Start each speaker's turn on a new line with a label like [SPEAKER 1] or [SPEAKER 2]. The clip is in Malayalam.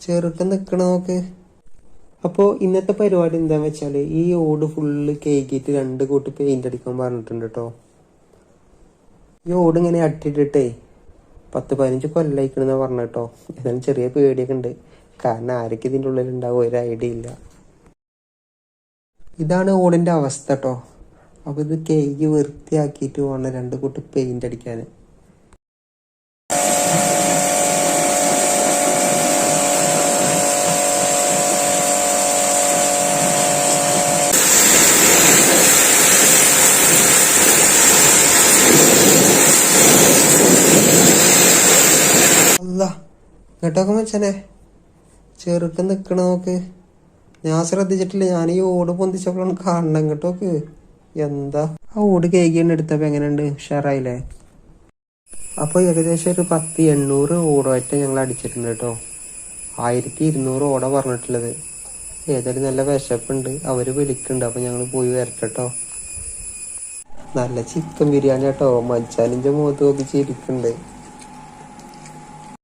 [SPEAKER 1] ചെറുക്കൻ നിക്കണ നോക്ക്. അപ്പോൾ ഇന്നത്തെ പരിപാടി എന്താന്ന് വെച്ചാൽ ഈ ഓട് ഫുള്ള് കേക്കിയിട്ട് 2 കൂട്ടി പെയിന്റ് അടിക്കാൻ പറഞ്ഞിട്ടുണ്ട് കേട്ടോ. ഈ ഓട് ഇങ്ങനെ അട്ടിട്ടിട്ടേ 10-15 കൊല്ലായിക്കണെന്ന് പറഞ്ഞു കേട്ടോ. എന്നാലും ചെറിയ പേടിയൊക്കെ ഉണ്ട്, കാരണം ആരൊക്കെ ഇതിൻ്റെ ഉള്ളിൽ ഉണ്ടാവും ഒരു ഐഡിയ ഇല്ല. ഇതാണ് ഓടിന്റെ അവസ്ഥ കേട്ടോ. അപ്പൊ ഇത് കേക്ക് വൃത്തിയാക്കിയിട്ട് വേണം 2 കൂട്ടി പെയിന്റ് അടിക്കാൻ. അല്ല ഇങ്ങോട്ടൊക്കെ വെച്ചനെ ചെറുക്കൻ നിക്കണ നോക്ക്. ഞാൻ ശ്രദ്ധിച്ചിട്ടില്ല, ഞാൻ ഈ ഓട് പൊന്തിച്ചപ്പോഴാണ് കാണണം. ഇങ്ങോട്ടോക്ക് എന്താ ആ ഓട് കേക്കിയാണ് എടുത്തപ്പോ എങ്ങനെയുണ്ട്, ഉഷാറായില്ലേ? അപ്പൊ ഏകദേശം ഒരു 1000-800 ഓടമായിട്ട് ഞങ്ങൾ അടിച്ചിട്ടുണ്ട് കേട്ടോ. 1200 ഓട പറഞ്ഞിട്ടുള്ളത്. ഏതായാലും നല്ല വിശപ്പുണ്ട്, അവര് വിളിക്കുന്നുണ്ട്, അപ്പൊ ഞങ്ങൾ പോയി വരട്ടോ. നല്ല ചിക്കൻ ബിരിയാണി കേട്ടോ. മച്ചാനിന്റെ മുഖത്ത് നോക്കി ചിരിക്കുന്നുണ്ട്.